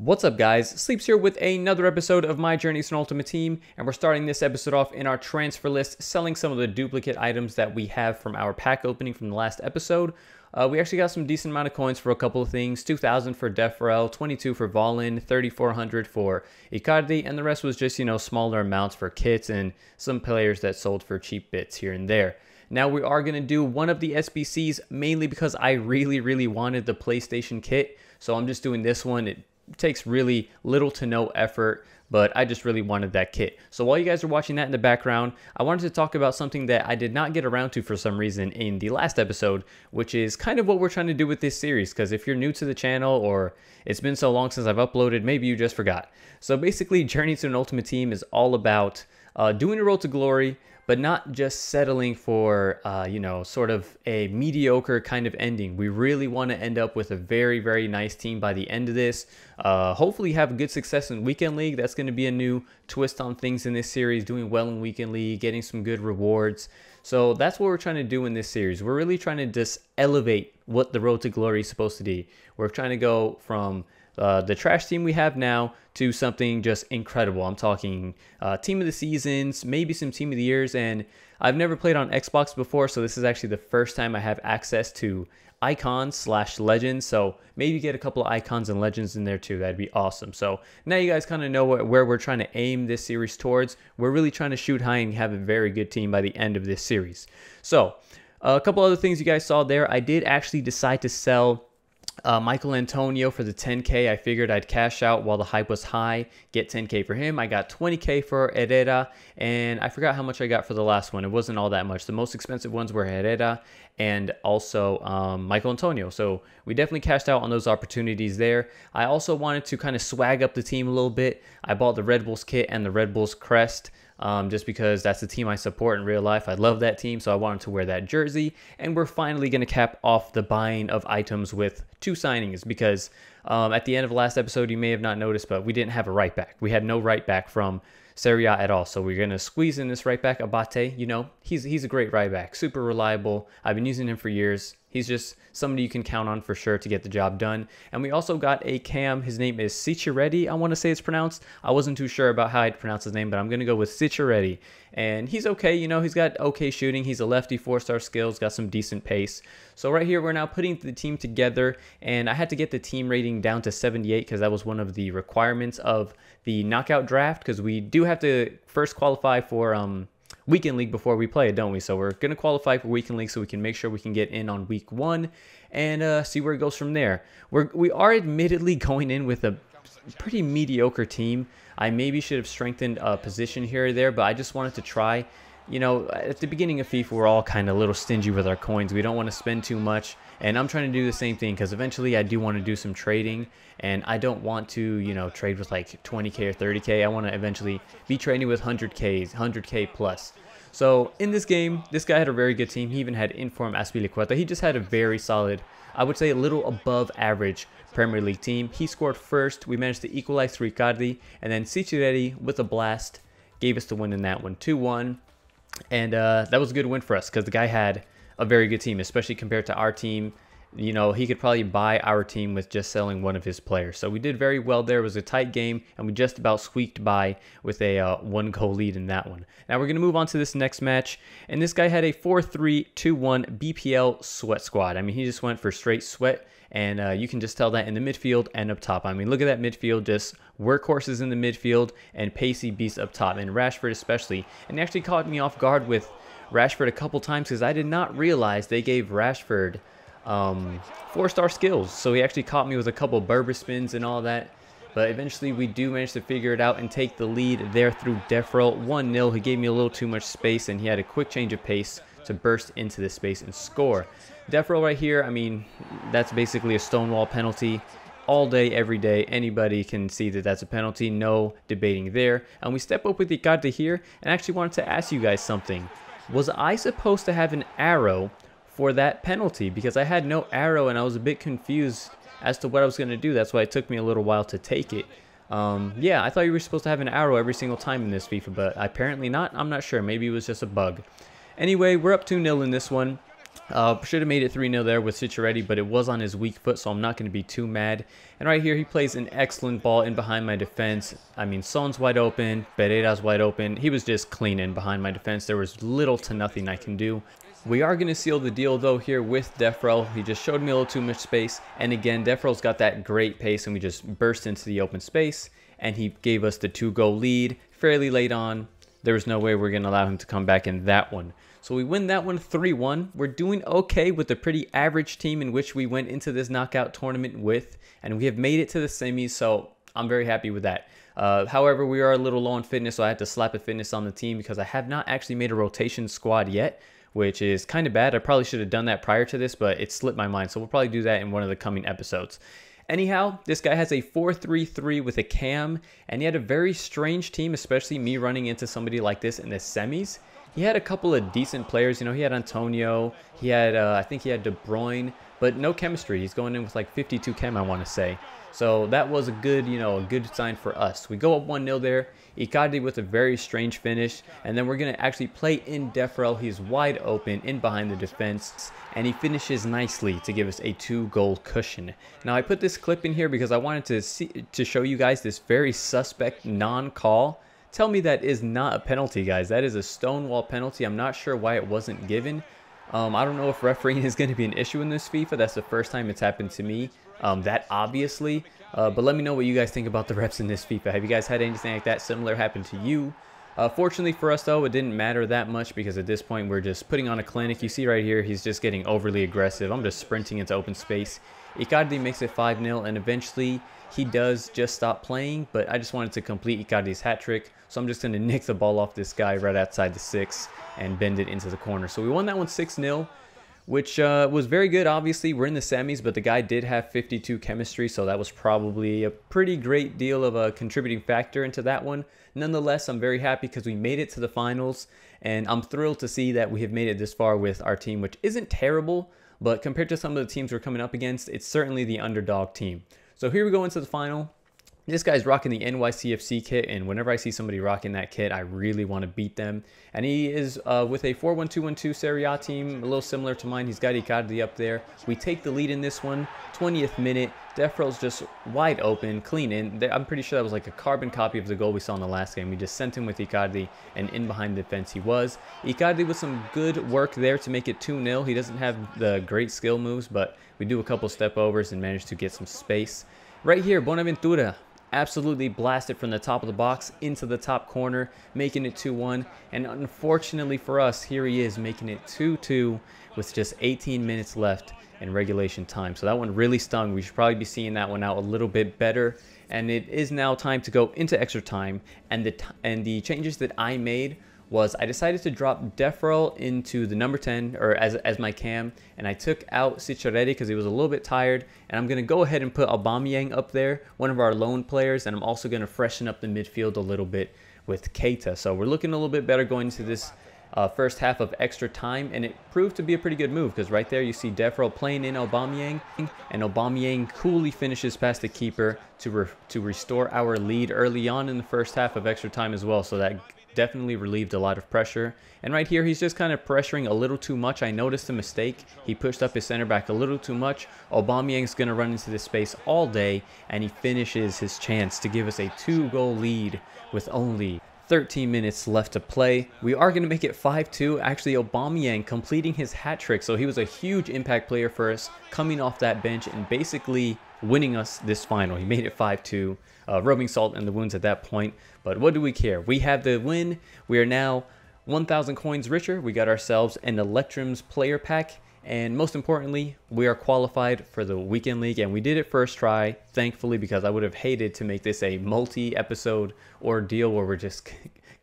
What's up, guys? Sleeps here with another episode of my Journey to an Ultimate Team, and we're starting this episode off in our transfer list, selling some of the duplicate items that we have from our pack opening from the last episode. We actually got some decent amount of coins for a couple of things: 2,000 for Defrel, 22 for Volin, 3,400 for Icardi, and the rest was just, smaller amounts for kits and some players that sold for cheap bits here and there. Now we are going to do one of the SBCs mainly because I really wanted the PlayStation kit, so I'm just doing this one. It takes really little to no effort, but I just really wanted that kit. So while you guys are watching that in the background, I wanted to talk about something that I did not get around to for some reason in the last episode, which is kind of what we're trying to do with this series, because if you're new to the channel or it's been so long since I've uploaded, maybe you just forgot. So basically, Journey to an Ultimate Team is all about doing a road to glory, but not just settling for, sort of a mediocre kind of ending. We really want to end up with a very nice team by the end of this. Hopefully have good success in Weekend League. That's going to be a new twist on things in this series, doing well in Weekend League, getting some good rewards. So that's what we're trying to do in this series. We're really trying to just elevate what the road to glory is supposed to be. We're trying to go from the trash team we have now to something just incredible. I'm talking team of the seasons, maybe some team of the years, and I've never played on Xbox before, so this is actually the first time I have access to icons/legends, so maybe get a couple of icons and legends in there too. That'd be awesome. So now you guys kind of know where we're trying to aim this series towards. We're really trying to shoot high and have a very good team by the end of this series. So a couple other things you guys saw there. I did actually decide to sell Michael Antonio for the 10K. I figured I'd cash out while the hype was high, get 10K for him. I got 20K for Herrera, and I forgot how much I got for the last one. It wasn't all that much. The most expensive ones were Herrera and also Michael Antonio. So we definitely cashed out on those opportunities there. I also wanted to kind of swag up the team a little bit. I bought the Red Bulls kit and the Red Bulls crest. Just because that's the team I support in real life. I love that team, so I wanted to wear that jersey. And we're finally going to cap off the buying of items with 2 signings because at the end of the last episode, you may have not noticed, but we didn't have a right back. We had no right back from Serie A at all, so we're going to squeeze in this right back, Abate. He's a great right back, super reliable. I've been using him for years. He's just somebody you can count on for sure to get the job done. And we also got a cam. His name is Sicciarelli, I want to say it's pronounced. I wasn't too sure about how I'd pronounce his name, but I'm going to go with Sicciarelli. And he's okay, he's got okay shooting. He's a lefty, 4-star skills, got some decent pace. So right here, we're now putting the team together. And I had to get the team rating down to 78 because that was one of the requirements of the knockout draft, because we do have to first qualify for Weekend League before we play it, don't we? So we're going to qualify for Weekend League so we can make sure we can get in on week 1 and see where it goes from there. We are admittedly going in with a pretty mediocre team. I maybe should have strengthened a position here or there, but I just wanted to try. At the beginning of FIFA, we're all kind of a little stingy with our coins. We don't want to spend too much, and I'm trying to do the same thing because eventually I do want to do some trading, and I don't want to, trade with like 20K or 30K. I want to eventually be trading with 100K plus. So in this game, this guy had a very good team. He even had Inform Azpilicueta. He just had a very solid, I would say a little above average Premier League team. He scored first. We managed to equalize through Icardi, and then Sicciarelli with a blast gave us the win in that one, 2-1. And that was a good win for us because the guy had a very good team, especially compared to our team. He could probably buy our team with just selling one of his players. So we did very well there. It was a tight game, and we just about squeaked by with a 1-goal lead in that one. Now we're going to move on to this next match, and this guy had a 4-3-2-1 BPL sweat squad. I mean, he just went for straight sweat, and you can just tell that in the midfield and up top. I mean, look at that midfield, just workhorses in the midfield and pacey beasts up top, and Rashford especially. And it actually caught me off guard with Rashford a couple times because I did not realize they gave Rashford 4-star skills. So he actually caught me with a couple Berber spins and all that. But eventually we do manage to figure it out and take the lead there through Defrel. 1-0. He gave me a little too much space, and he had a quick change of pace to burst into the space and score. Defrel right here, I mean, that's basically a stonewall penalty. All day, every day, anybody can see that that's a penalty. No debating there. And we step up with Icardi here, and I actually wanted to ask you guys something. Was I supposed to have an arrow for that penalty? Because I had no arrow, and I was a bit confused as to what I was going to do. That's why it took me a little while to take it. Yeah, I thought you were supposed to have an arrow every single time in this FIFA, but apparently not. I'm not sure. Maybe it was just a bug. Anyway, we're up 2-0 in this one. Should have made it 3-0 there with Cicciaretti, but it was on his weak foot, so I'm not going to be too mad. And right here, he plays an excellent ball in behind my defense. I mean, Son's wide open, Pereira's wide open. He was just clean in behind my defense. There was little to nothing I can do. We are going to seal the deal, though, here with Defrel. He just showed me a little too much space. And again, Defrel's got that great pace, and we just burst into the open space. And he gave us the 2-goal lead fairly late on. There was no way we're going to allow him to come back in that one. So we win that one 3-1. We're doing okay with a pretty average team in which we went into this knockout tournament with. And we have made it to the semis, so I'm very happy with that. However, we are a little low on fitness, so I had to slap a fitness on the team because I have not actually made a rotation squad yet, which is kind of bad. I probably should have done that prior to this, but it slipped my mind. So we'll probably do that in one of the coming episodes. Anyhow, this guy has a 4-3-3 with a cam, and he had a very strange team, especially me running into somebody like this in the semis. He had a couple of decent players. You know, he had Antonio, he had, I think he had De Bruyne, but no chemistry. He's going in with like 52 chem, I want to say. So that was a good, a good sign for us. We go up 1-0 there. Icardi with a very strange finish, and then we're going to actually play in Defrel. He's wide open in behind the defense, and he finishes nicely to give us a 2-goal cushion. Now, I put this clip in here because I wanted to show you guys this very suspect non-call. Tell me that is not a penalty, guys. That is a stonewall penalty. I'm not sure why it wasn't given. I don't know if refereeing is going to be an issue in this FIFA. That's the first time it's happened to me. That obviously. But let me know what you guys think about the refs in this FIFA. Have you guys had anything like that similar happen to you? Fortunately for us, though, it didn't matter that much because at this point we're just putting on a clinic. You see right here, he's just getting overly aggressive. I'm just sprinting into open space. Icardi makes it 5-0, and eventually he does just stop playing, but I just wanted to complete Icardi's hat trick, so I'm just going to nick the ball off this guy right outside the 6 and bend it into the corner. So we won that one 6-0. Which was very good. Obviously, we're in the semis, but the guy did have 52 chemistry, so that was probably a pretty great deal of a contributing factor into that one. Nonetheless, I'm very happy because we made it to the finals, and I'm thrilled to see that we have made it this far with our team, which isn't terrible, but compared to some of the teams we're coming up against, it's certainly the underdog team. So here we go into the final. This guy's rocking the NYCFC kit, and whenever I see somebody rocking that kit, I really want to beat them. And he is with a 4-1-2-1-2 Serie A team, a little similar to mine. He's got Icardi up there. We take the lead in this one, 20th minute. Defrel's just wide open, clean in. I'm pretty sure that was like a carbon copy of the goal we saw in the last game. We just sent him with Icardi, and in behind the defense he was. Icardi with some good work there to make it 2-0. He doesn't have the great skill moves, but we do a couple step overs and manage to get some space. Right here, Bonaventura absolutely blasted from the top of the box into the top corner, making it 2-1. And unfortunately for us, here he is making it 2-2 with just 18 minutes left in regulation time. So that one really stung. We should probably be seeing that one out a little bit better. And it is now time to go into extra time. And the changes that I made was I decided to drop Defrel into the number 10 or as my cam, and I took out Cicciaretti because he was a little bit tired, and I'm going to go ahead and put Aubameyang up there, one of our lone players, and I'm also going to freshen up the midfield a little bit with Keita. So we're looking a little bit better going into this first half of extra time, and it proved to be a pretty good move because right there you see Defrel playing in Aubameyang, and Aubameyang coolly finishes past the keeper to restore our lead early on in the first half of extra time as well. So that definitely relieved a lot of pressure. And right here, he's just kind of pressuring a little too much. I noticed a mistake. He pushed up his center back a little too much. Aubameyang's going to run into this space all day, and he finishes his chance to give us a 2-goal lead with only 13 minutes left to play. We are going to make it 5-2. Actually, Aubameyang completing his hat trick. So he was a huge impact player for us, coming off that bench and basically winning us this final. He made it 5-2. Rubbing salt in the wounds at that point, but what do we care? We have the win. We are now 1,000 coins richer. We got ourselves an Electrums player pack, and most importantly, we are qualified for the weekend league, and we did it first try, thankfully, because I would have hated to make this a multi-episode ordeal where we're just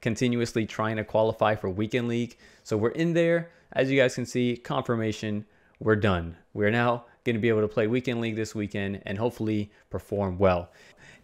continuously trying to qualify for weekend league. So we're in there. As you guys can see, confirmation, we're done. We're now going to be able to play weekend league this weekend and hopefully perform well.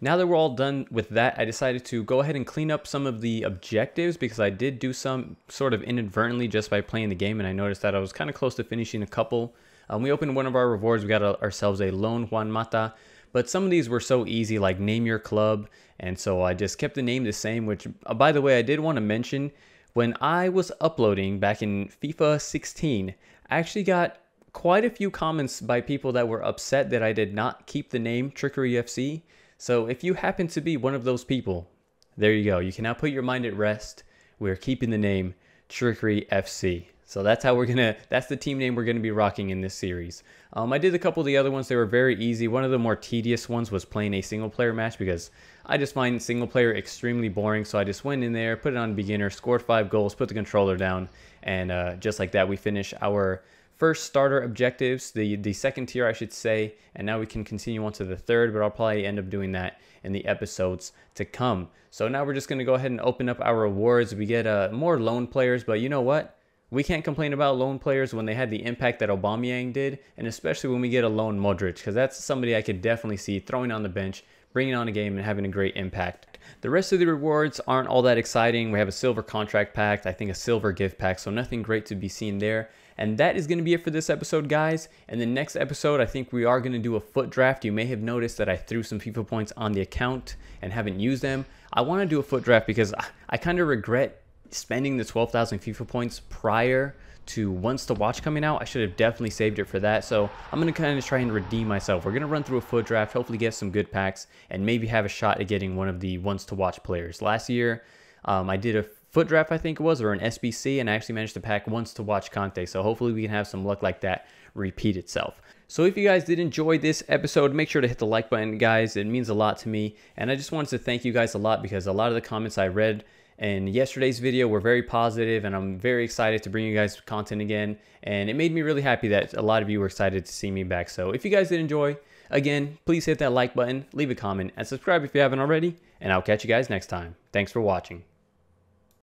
Now that we're all done with that, I decided to go ahead and clean up some of the objectives because I did do some sort of inadvertently just by playing the game, and I noticed that I was kind of close to finishing a couple. We opened one of our rewards. We got ourselves a lone Juan Mata, but some of these were so easy, like name your club, and so I just kept the name the same, which, by the way, I did want to mention, when I was uploading back in FIFA 16, I actually got quite a few comments by people that were upset that I did not keep the name Trickery FC. So if you happen to be one of those people, there you go. You can now put your mind at rest. We're keeping the name Trickery FC. So that's the team name we're gonna be rocking in this series. I did a couple of the other ones. They were very easy. One of the more tedious ones was playing a single player match because I just find single player extremely boring. So I just went in there, put it on beginner, scored 5 goals, put the controller down, and just like that, we finish our first starter objectives, the second tier, I should say, and now we can continue on to the third, but I'll probably end up doing that in the episodes to come. So now we're just going to go ahead and open up our rewards. We get more loan players, but you know what? We can't complain about loan players when they had the impact that Aubameyang did, and especially when we get a lone Modric, because that's somebody I could definitely see throwing on the bench, bringing on a game, and having a great impact. The rest of the rewards aren't all that exciting. We have a silver contract pack, I think a silver gift pack, so nothing great to be seen there. And that is going to be it for this episode, guys. In the next episode, I think we are going to do a FUT draft. You may have noticed that I threw some FIFA points on the account and haven't used them. I want to do a FUT draft because I kind of regret spending the 12,000 FIFA points prior to Once to Watch coming out. I should have definitely saved it for that. So I'm going to kind of try and redeem myself. We're going to run through a FUT draft, hopefully get some good packs, and maybe have a shot at getting one of the Once to Watch players. Last year, I did a FUT draft, I think it was, or an SBC, and I actually managed to pack Once to Watch Conte. So hopefully we can have some luck like that repeat itself. So if you guys did enjoy this episode, make sure to hit the like button, guys. It means a lot to me. And I just wanted to thank you guys a lot because a lot of the comments I read in yesterday's video were very positive, and I'm very excited to bring you guys content again. And it made me really happy that a lot of you were excited to see me back. So if you guys did enjoy, again, please hit that like button, leave a comment, and subscribe if you haven't already. And I'll catch you guys next time. Thanks for watching.